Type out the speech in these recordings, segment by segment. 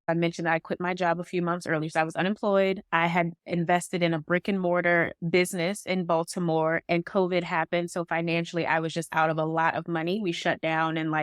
I mentioned that I quit my job a few months earlier. So I was unemployed. I had invested in a brick and mortar business in Baltimore and COVID happened. So financially, I was just out of a lot of money. We shut down and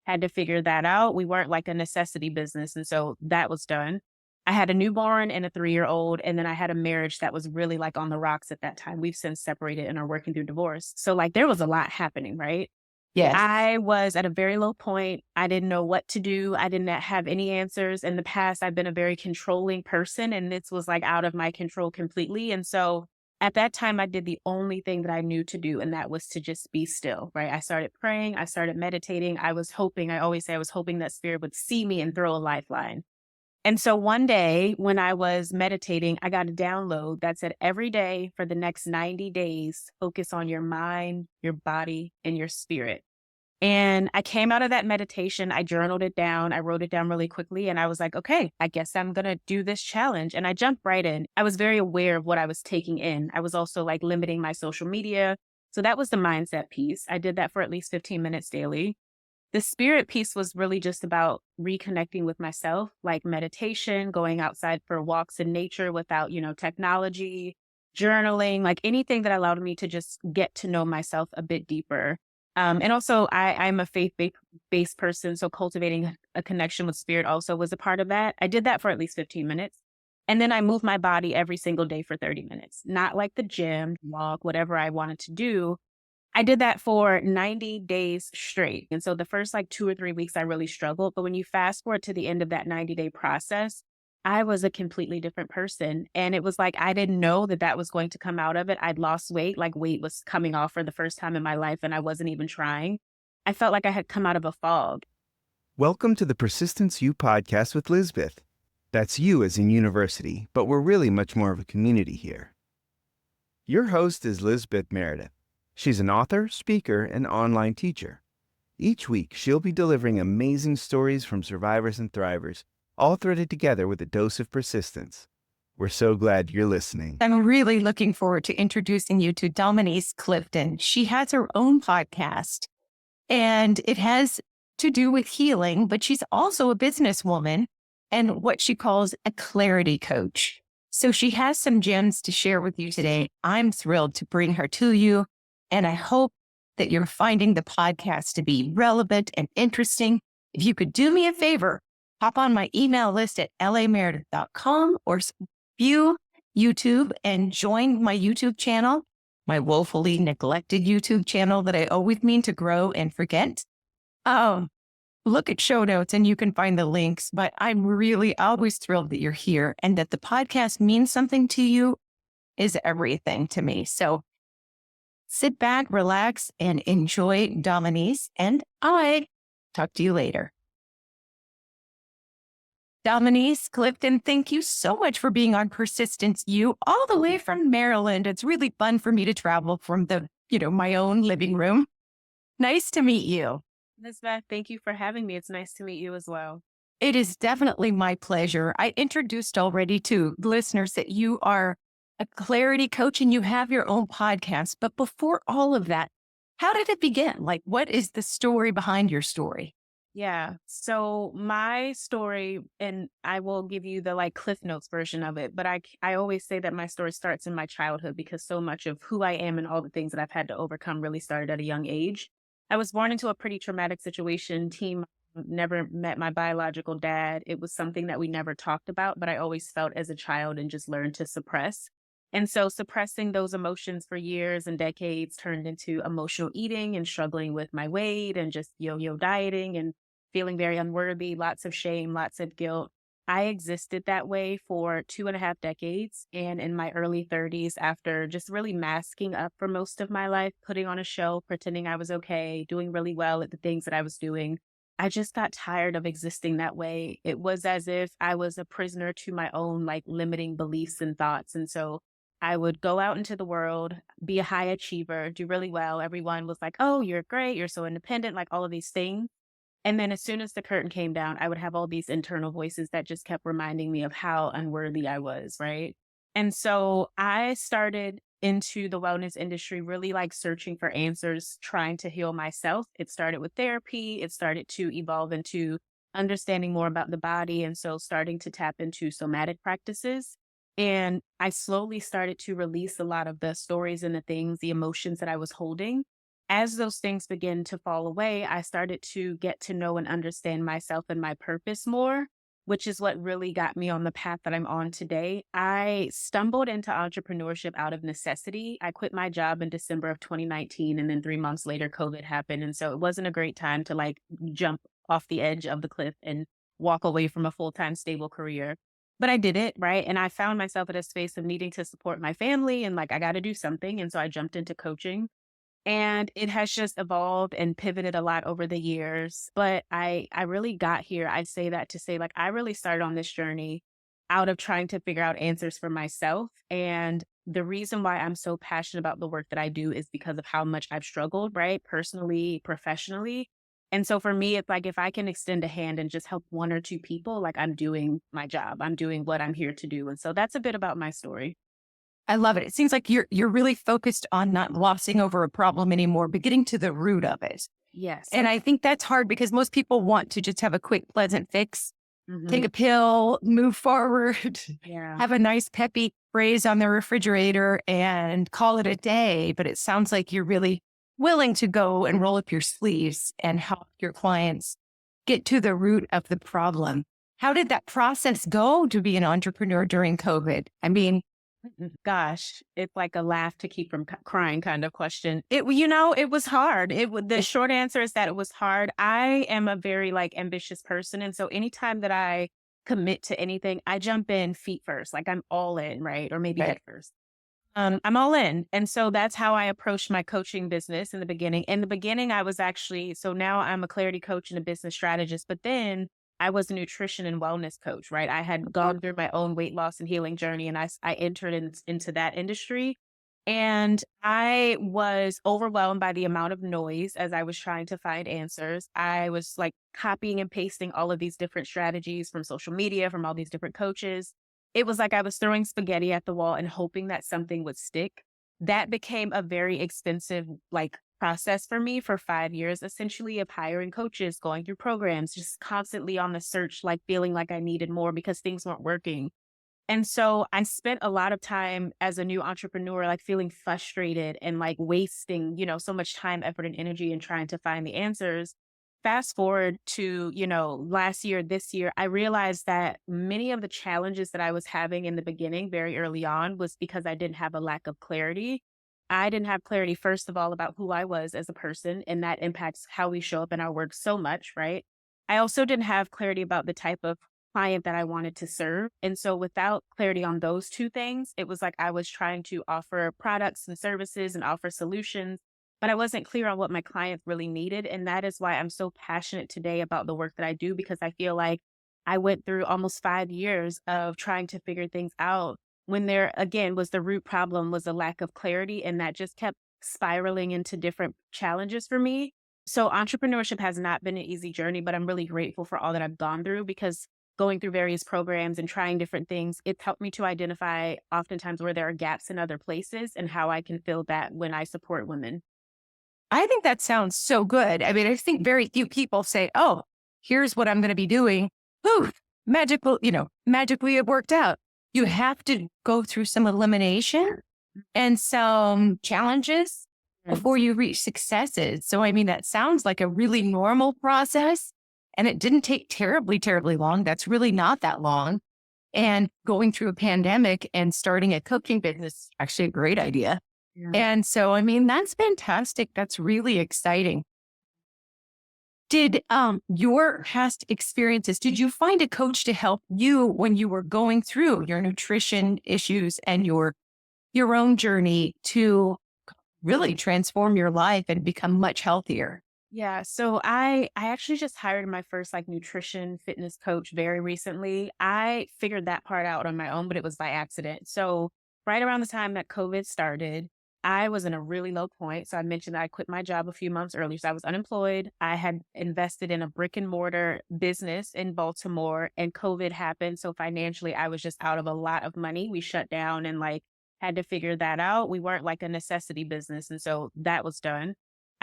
had to figure that out. We weren't like a necessity business. And so that was done. I had a newborn and a 3-year-old. And then I had a marriage that was really like on the rocks at that time. We've since separated and are working through divorce. So there was a lot happening, right? Yes. I was at a very low point. I didn't know what to do. I didn't have any answers. In the past, I've been a very controlling person, and this was out of my control completely. And so at that time, I did the only thing that I knew to do, and that was to just be still, right? I started praying. I started meditating. I always say I was hoping that spirit would see me and throw a lifeline. And so one day when I was meditating, I got a download that said every day for the next 90 days, focus on your mind, your body, and your spirit. And I came out of that meditation. I journaled it down. I wrote it down really quickly. And I was like, okay, I guess I'm going to do this challenge. And I jumped right in. I was very aware of what I was taking in. I was also limiting my social media. So that was the mindset piece. I did that for at least 15 minutes daily. The spirit piece was really just about reconnecting with myself, like meditation, going outside for walks in nature without, technology, journaling, anything that allowed me to just get to know myself a bit deeper. And also, I'm a faith-based person, so cultivating a connection with spirit also was a part of that. I did that for at least 15 minutes. And then I moved my body every single day for 30 minutes, not like the gym, walk, whatever I wanted to do. I did that for 90 days straight. And so the first 2 or 3 weeks, I really struggled. But when you fast forward to the end of that 90-day process, I was a completely different person. And it was I didn't know that that was going to come out of it. I'd lost weight, weight was coming off for the first time in my life, and I wasn't even trying. I felt like I had come out of a fog. Welcome to the Persistence You podcast with Lizbeth. That's you as in university, but we're really much more of a community here. Your host is Lizbeth Meredith. She's an author, speaker, and online teacher. Each week, she'll be delivering amazing stories from survivors and thrivers, all threaded together with a dose of persistence. We're so glad you're listening. I'm really looking forward to introducing you to Dominiece Clifton. She has her own podcast, and it has to do with healing, but she's also a businesswoman and what she calls a clarity coach. So she has some gems to share with you today. I'm thrilled to bring her to you. And I hope that you're finding the podcast to be relevant and interesting. If you could do me a favor, hop on my email list at lameredith.com or view YouTube and join my YouTube channel, my woefully neglected YouTube channel that I always mean to grow and forget. Look at show notes and you can find the links, but I'm really always thrilled that you're here and that the podcast means something to you is everything to me. So sit back, relax, and enjoy Dominiece, and I talk to you later. Dominiece Clifton, thank you so much for being on Persistence You all the way from Maryland. It's really fun for me to travel from my own living room. Nice to meet you. Lizbeth, thank you for having me. It's nice to meet you as well. It is definitely my pleasure. I introduced already to listeners that you are a clarity coach and you have your own podcast. But before all of that, how did it begin? What is the story behind your story? Yeah. So my story, and I will give you the Cliff Notes version of it, but I always say that my story starts in my childhood because so much of who I am and all the things that I've had to overcome really started at a young age. I was born into a pretty traumatic situation. Never met my biological dad. It was something that we never talked about, but I always felt as a child and just learned to suppress. And so suppressing those emotions for years and decades turned into emotional eating and struggling with my weight and just yo-yo dieting and feeling very unworthy, lots of shame, lots of guilt. I existed that way for 2.5 decades. And in my early 30s, after just really masking up for most of my life, putting on a show, pretending I was okay, doing really well at the things that I was doing, I just got tired of existing that way. It was as if I was a prisoner to my own limiting beliefs and thoughts. And so I would go out into the world, be a high achiever, do really well. Everyone was like, oh, you're great. You're so independent, all of these things. And then as soon as the curtain came down, I would have all these internal voices that just kept reminding me of how unworthy I was, right? And so I started into the wellness industry, really searching for answers, trying to heal myself. It started with therapy. It started to evolve into understanding more about the body. And so starting to tap into somatic practices. And I slowly started to release a lot of the stories and the things, the emotions that I was holding. As those things began to fall away, I started to get to know and understand myself and my purpose more, which is what really got me on the path that I'm on today. I stumbled into entrepreneurship out of necessity. I quit my job in December of 2019, and then 3 months later, COVID happened. And so it wasn't a great time to like jump off the edge of the cliff and walk away from a full time stable career. But I did it, right? And I found myself at a space of needing to support my family and like, I got to do something. And so I jumped into coaching. And it has just evolved and pivoted a lot over the years. But I really got here. I say that to say, like, I really started on this journey out of trying to figure out answers for myself. And the reason why I'm so passionate about the work that I do is because of how much I've struggled, right? Personally, professionally. And so for me, it's like if I can extend a hand and just help one or two people, like I'm doing my job, I'm doing what I'm here to do. And so that's a bit about my story. I love it. It seems like you're really focused on not glossing over a problem anymore, but getting to the root of it. Yes. And I think that's hard because most people want to just have a quick, pleasant fix, take Hmm. a pill, move forward, Yeah. have a nice peppy phrase on the refrigerator and call it a day. But it sounds like you're really willing to go and roll up your sleeves and help your clients get to the root of the problem. How did that process go to be an entrepreneur during COVID? I mean, Gosh, it's like a laugh to keep from crying kind of question. It was hard. The short answer is that it was hard. I am a very like ambitious person. And so anytime that I commit to anything, I jump in feet first. Like I'm all in, right? Or maybe head first. I'm all in. And so that's how I approached my coaching business in the beginning. In the beginning, I was actually, so now I'm a clarity coach and a business strategist, but then I was a nutrition and wellness coach, right? I had gone through my own weight loss and healing journey and I entered into that industry. And I was overwhelmed by the amount of noise as I was trying to find answers. I was like copying and pasting all of these different strategies from social media, from all these different coaches. It was like I was throwing spaghetti at the wall and hoping that something would stick. That became a very expensive, like, process for me for 5 years, essentially, of hiring coaches, going through programs, just constantly on the search, like feeling like I needed more because things weren't working. And so I spent a lot of time as a new entrepreneur, like feeling frustrated and like wasting, so much time, effort, and energy in trying to find the answers. Fast forward to, last year, this year, I realized that many of the challenges that I was having in the beginning, very early on, was because I didn't have a lack of clarity. I didn't have clarity, first of all, about who I was as a person, and that impacts how we show up in our work so much, right? I also didn't have clarity about the type of client that I wanted to serve. And so without clarity on those two things, it was like I was trying to offer products and services and offer solutions, but I wasn't clear on what my clients really needed. And that is why I'm so passionate today about the work that I do, because I feel like I went through almost 5 years of trying to figure things out when there again was the root problem was a lack of clarity. And that just kept spiraling into different challenges for me. So entrepreneurship has not been an easy journey, but I'm really grateful for all that I've gone through because going through various programs and trying different things, it's helped me to identify oftentimes where there are gaps in other places and how I can fill that when I support women. I think that sounds so good. I mean, I think very few people say, oh, here's what I'm going to be doing. Poof, magically it worked out. You have to go through some elimination and some challenges Mm. before you reach successes. So, I mean, that sounds like a really normal process. And it didn't take terribly, terribly long. That's really not that long. And going through a pandemic and starting a coaching business, actually a great idea. Yeah. And so, I mean, that's fantastic. That's really exciting. Did your past experiences, did you find a coach to help you when you were going through your nutrition issues and your own journey to really transform your life and become much healthier? Yeah, so I actually just hired my first like nutrition fitness coach very recently. I figured that part out on my own, but it was by accident. So right around the time that COVID started, I was in a really low point. So I mentioned that I quit my job a few months earlier. So I was unemployed. I had invested in a brick and mortar business in Baltimore and COVID happened. So financially, I was just out of a lot of money. We shut down and like had to figure that out. We weren't like a necessity business. And so that was done.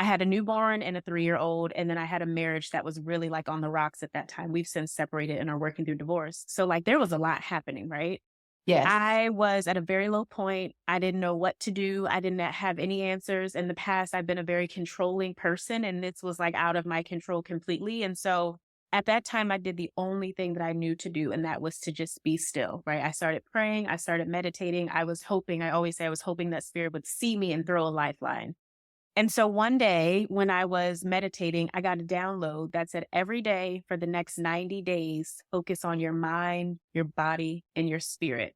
I had a newborn and a 3-year-old, and then I had a marriage that was really like on the rocks at that time. We've since separated and are working through divorce. So like there was a lot happening, right? Yes. I was at a very low point. I didn't know what to do. I didn't have any answers. In the past, I've been a very controlling person, and this was like out of my control completely. And so at that time, I did the only thing that I knew to do, and that was to just be still, right? I started praying, I started meditating. I always say I was hoping that spirit would see me and throw a lifeline. And so one day when I was meditating, I got a download that said every day for the next 90 days, focus on your mind, your body, and your spirit.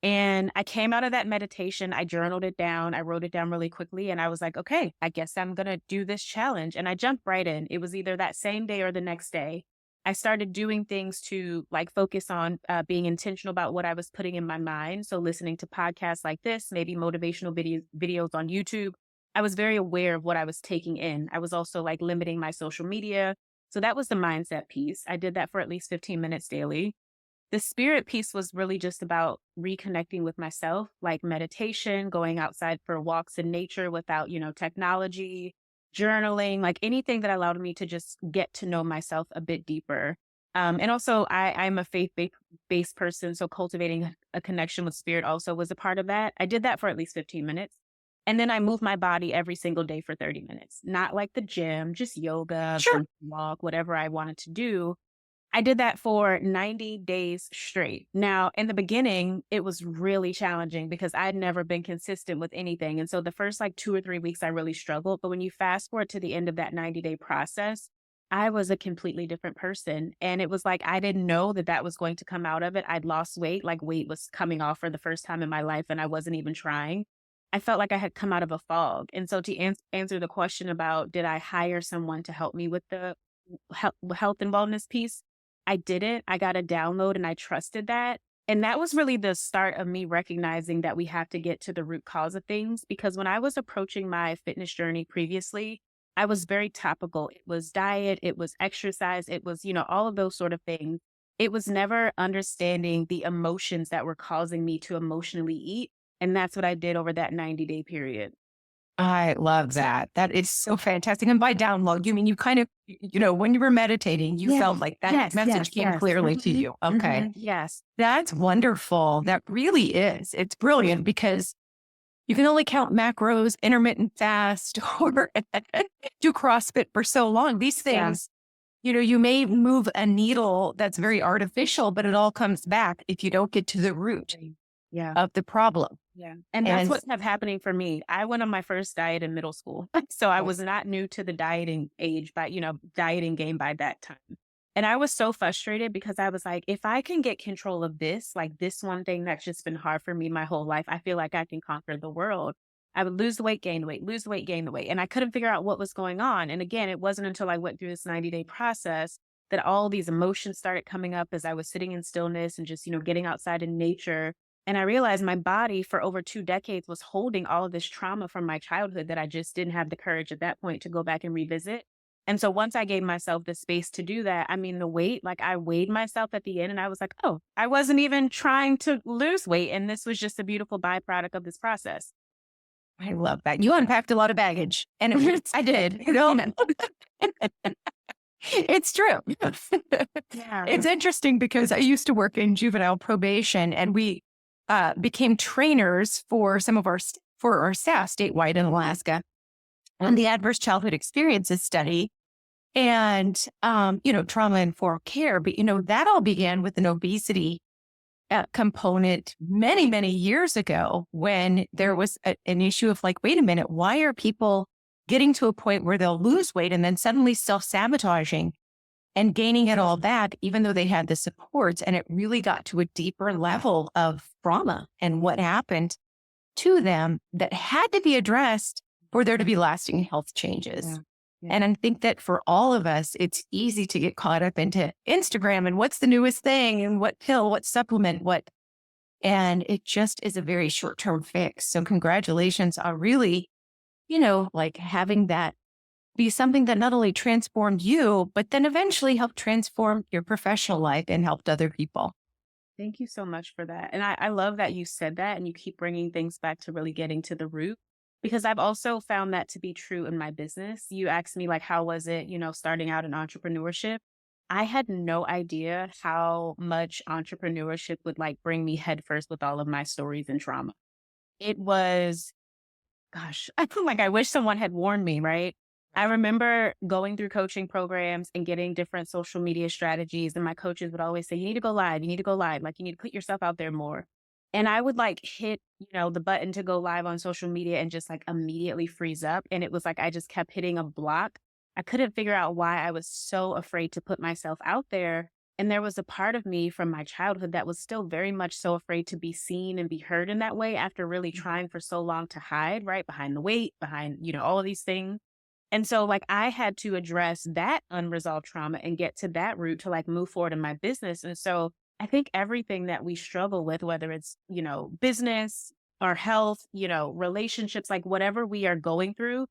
And I came out of that meditation, I journaled it down, I wrote it down really quickly, and I was like, okay, I guess I'm going to do this challenge. And I jumped right in. It was either that same day or the next day. I started doing things to like focus on being intentional about what I was putting in my mind. So listening to podcasts like this, maybe motivational videos on YouTube. I was very aware of what I was taking in. I was also like limiting my social media. So that was the mindset piece. I did that for at least 15 minutes daily. The spirit piece was really just about reconnecting with myself, like meditation, going outside for walks in nature without, technology, journaling, like anything that allowed me to just get to know myself a bit deeper. And also, I'm a faith-based person, so cultivating a connection with spirit also was a part of that. I did that for at least 15 minutes. And then I moved my body every single day for 30 minutes, not like the gym, just yoga, Sure. brisk walk, whatever I wanted to do. I did that for 90 days straight. Now, in the beginning, it was really challenging because I'd never been consistent with anything. And so the first like 2 or 3 weeks, I really struggled. But when you fast forward to the end of that 90-day process, I was a completely different person. And it was like, I didn't know that that was going to come out of it. I'd lost weight, like weight was coming off for the first time in my life, and I wasn't even trying. I felt like I had come out of a fog. And so to answer the question about, did I hire someone to help me with the health and wellness piece? I did it. I got a download and I trusted that. And that was really the start of me recognizing that we have to get to the root cause of things. Because when I was approaching my fitness journey previously, I was very topical. It was diet, it was exercise, it was, all of those sort of things. It was never understanding the emotions that were causing me to emotionally eat. And that's what I did over that 90-day period. I love that. That is so fantastic. And by download, you mean you kind of, when you were meditating, you Yes, felt like that yes, message yes, came yes. clearly to you. Okay. Yes. That's wonderful. That really is. It's brilliant because you can only count macros, intermittent fast, or do CrossFit for so long. These Yeah. things, you may move a needle that's very artificial, but it all comes back if you don't get to the root Yeah. of the problem. Yeah. And that's And what kept happening for me. I went on my first diet in middle school. So I was not new to the dieting age, but, dieting game by that time. And I was so frustrated because I was like, if I can get control of this, like this one thing that's just been hard for me my whole life, I feel like I can conquer the world. I would lose the weight, gain the weight, lose the weight, gain the weight. And I couldn't figure out what was going on. And again, it wasn't until I went through this 90-day process that all these emotions started coming up as I was sitting in stillness and just, getting outside in nature. And I realized my body for over 2 decades was holding all of this trauma from my childhood that I just didn't have the courage at that point to go back and revisit. And so once I gave myself the space to do that, the weight, like I weighed myself at the end and I was like, oh, I wasn't even trying to lose weight. And this was just a beautiful byproduct of this process. I love that. You unpacked a lot of baggage. And I did. It's true. Yeah. It's interesting because I used to work in juvenile probation and we became trainers for for our staff statewide in Alaska on the Adverse Childhood Experiences study and, trauma-informed care. But, that all began with an obesity component many, many years ago when there was an issue of like, wait a minute, why are people getting to a point where they'll lose weight and then suddenly self-sabotaging and gaining it all back, even though they had the supports? And it really got to a deeper level of trauma and what happened to them that had to be addressed for there to be lasting health changes. Yeah. Yeah. And I think that for all of us, it's easy to get caught up into Instagram and what's the newest thing and what pill, what supplement, and it just is a very short-term fix. So congratulations on really, like having that be something that not only transformed you, but then eventually helped transform your professional life and helped other people. Thank you so much for that. And I love that you said that and you keep bringing things back to really getting to the root. because I've also found that to be true in my business. You asked me like, how was it, starting out in entrepreneurship? I had no idea how much entrepreneurship would like bring me headfirst with all of my stories and trauma. It was, gosh, I feel like I wish someone had warned me, right? I remember going through coaching programs and getting different social media strategies. And my coaches would always say, you need to go live. You need to go live. Like, you need to put yourself out there more. And I would like hit, the button to go live on social media and just like immediately freeze up. And it was like I just kept hitting a block. I couldn't figure out why I was so afraid to put myself out there. And there was a part of me from my childhood that was still very much so afraid to be seen and be heard in that way after really trying for so long to hide, right? Behind the weight, behind, all of these things. And so like I had to address that unresolved trauma and get to that root to like move forward in my business. And so I think everything that we struggle with, whether it's, business, our health, relationships, like whatever we are going through,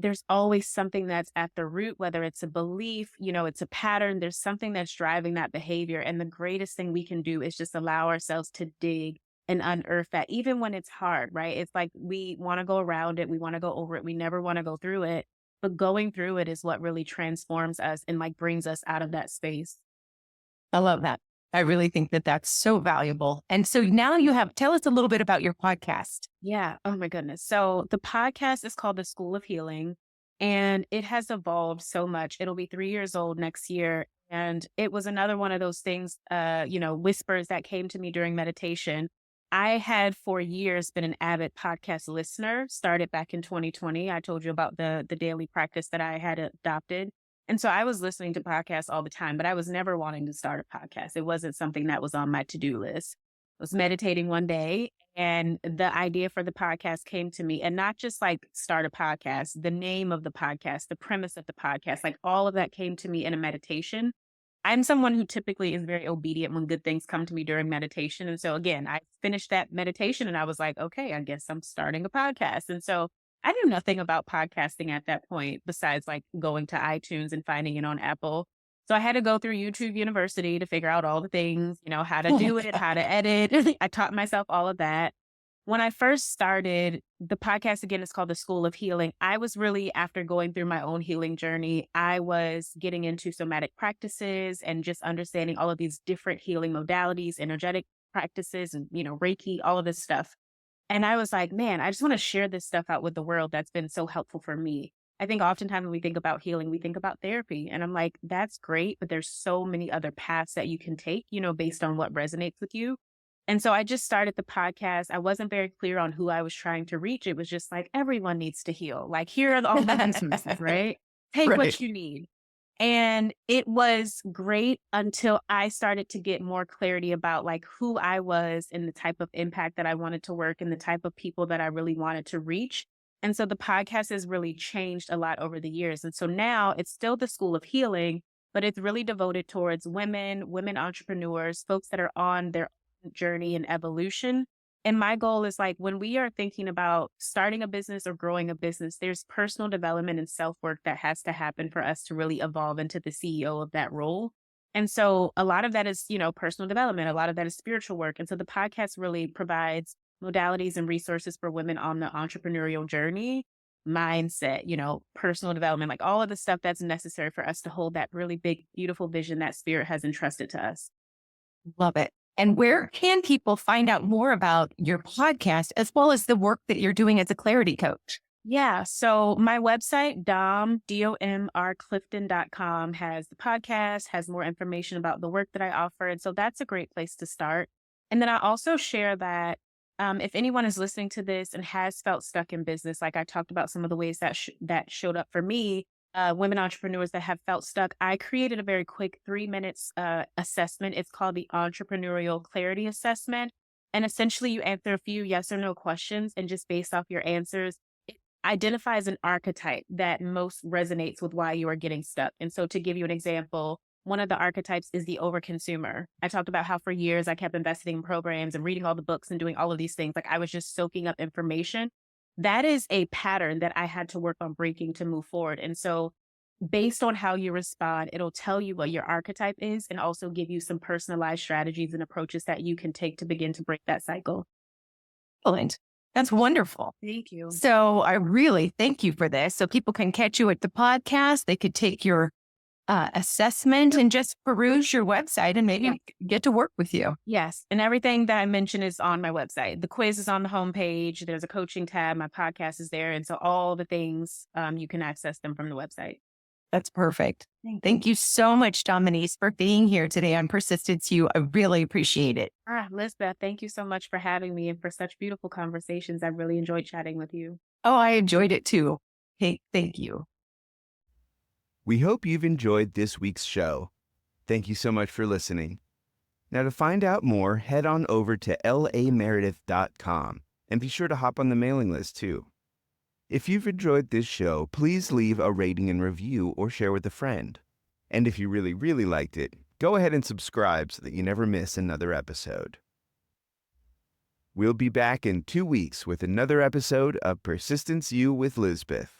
there's always something that's at the root, whether it's a belief, it's a pattern, there's something that's driving that behavior. And the greatest thing we can do is just allow ourselves to dig and unearth that, even when it's hard, right? It's like we want to go around it, we want to go over it, we never want to go through it. But going through it is what really transforms us and like brings us out of that space. I love that. I really think that that's so valuable. And so now tell us a little bit about your podcast. Yeah. Oh my goodness. So the podcast is called The School of Healing, and it has evolved so much. It'll be 3 years old next year. And it was another one of those things, whispers that came to me during meditation. I had for years been an avid podcast listener, started back in 2020. I told you about the daily practice that I had adopted. And so I was listening to podcasts all the time, but I was never wanting to start a podcast. It wasn't something that was on my to-do list. I was meditating one day and the idea for the podcast came to me, and not just like start a podcast, the name of the podcast, the premise of the podcast, like all of that came to me in a meditation. I'm someone who typically is very obedient when good things come to me during meditation. And so again, I finished that meditation and I was like, okay, I guess I'm starting a podcast. And so I knew nothing about podcasting at that point, besides like going to iTunes and finding it on Apple. So I had to go through YouTube University to figure out all the things, how to do it, how to edit. I taught myself all of that. When I first started, the podcast again is called The School of Healing. I was really, after going through my own healing journey, I was getting into somatic practices and just understanding all of these different healing modalities, energetic practices, and, Reiki, all of this stuff. And I was like, man, I just want to share this stuff out with the world that's been so helpful for me. I think oftentimes when we think about healing, we think about therapy. And I'm like, that's great, but there's so many other paths that you can take, based on what resonates with you. And so I just started the podcast. I wasn't very clear on who I was trying to reach. It was just like, everyone needs to heal. Like, here are all the resources, right? Take Right. what you need. And it was great until I started to get more clarity about like who I was and the type of impact that I wanted to work and the type of people that I really wanted to reach. And so the podcast has really changed a lot over the years. And so now it's still the School of Healing, but it's really devoted towards women entrepreneurs, folks that are on their own journey and evolution. And my goal is like when we are thinking about starting a business or growing a business, there's personal development and self work that has to happen for us to really evolve into the CEO of that role. And so a lot of that is, personal development. A lot of that is spiritual work. And so the podcast really provides modalities and resources for women on the entrepreneurial journey, mindset, personal development, like all of the stuff that's necessary for us to hold that really big, beautiful vision that spirit has entrusted to us. Love it. And where can people find out more about your podcast as well as the work that you're doing as a clarity coach? Yeah. So my website, domrclifton.com, has the podcast, has more information about the work that I offer. And so that's a great place to start. And then I also share that if anyone is listening to this and has felt stuck in business, like I talked about some of the ways that that showed up for me, women entrepreneurs that have felt stuck, I created a very quick 3 minutes assessment. It's called the Entrepreneurial Clarity Assessment. And essentially you answer a few yes or no questions, and just based off your answers, it identifies an archetype that most resonates with why you are getting stuck. And so to give you an example, one of the archetypes is the overconsumer. I talked about how for years I kept investing in programs and reading all the books and doing all of these things. Like I was just soaking up information. That is a pattern that I had to work on breaking to move forward. And so based on how you respond, it'll tell you what your archetype is and also give you some personalized strategies and approaches that you can take to begin to break that cycle. Excellent. That's wonderful. Thank you. So I really thank you for this. So people can catch you at the podcast. They could take your assessment and just peruse your website and maybe get to work with you. Yes. And everything that I mentioned is on my website. The quiz is on the homepage. There's a coaching tab. My podcast is there. And so all the things, you can access them from the website. That's perfect. Thank you so much, Dominiece, for being here today on Persistence You. I really appreciate it. Lizbeth, thank you so much for having me and for such beautiful conversations. I really enjoyed chatting with you. Oh, I enjoyed it too. Hey, thank you. We hope you've enjoyed this week's show. Thank you so much for listening. Now, to find out more, head on over to lameredith.com and be sure to hop on the mailing list too. If you've enjoyed this show, please leave a rating and review or share with a friend. And if you really, really liked it, go ahead and subscribe so that you never miss another episode. We'll be back in 2 weeks with another episode of Persistence You with Lizbeth.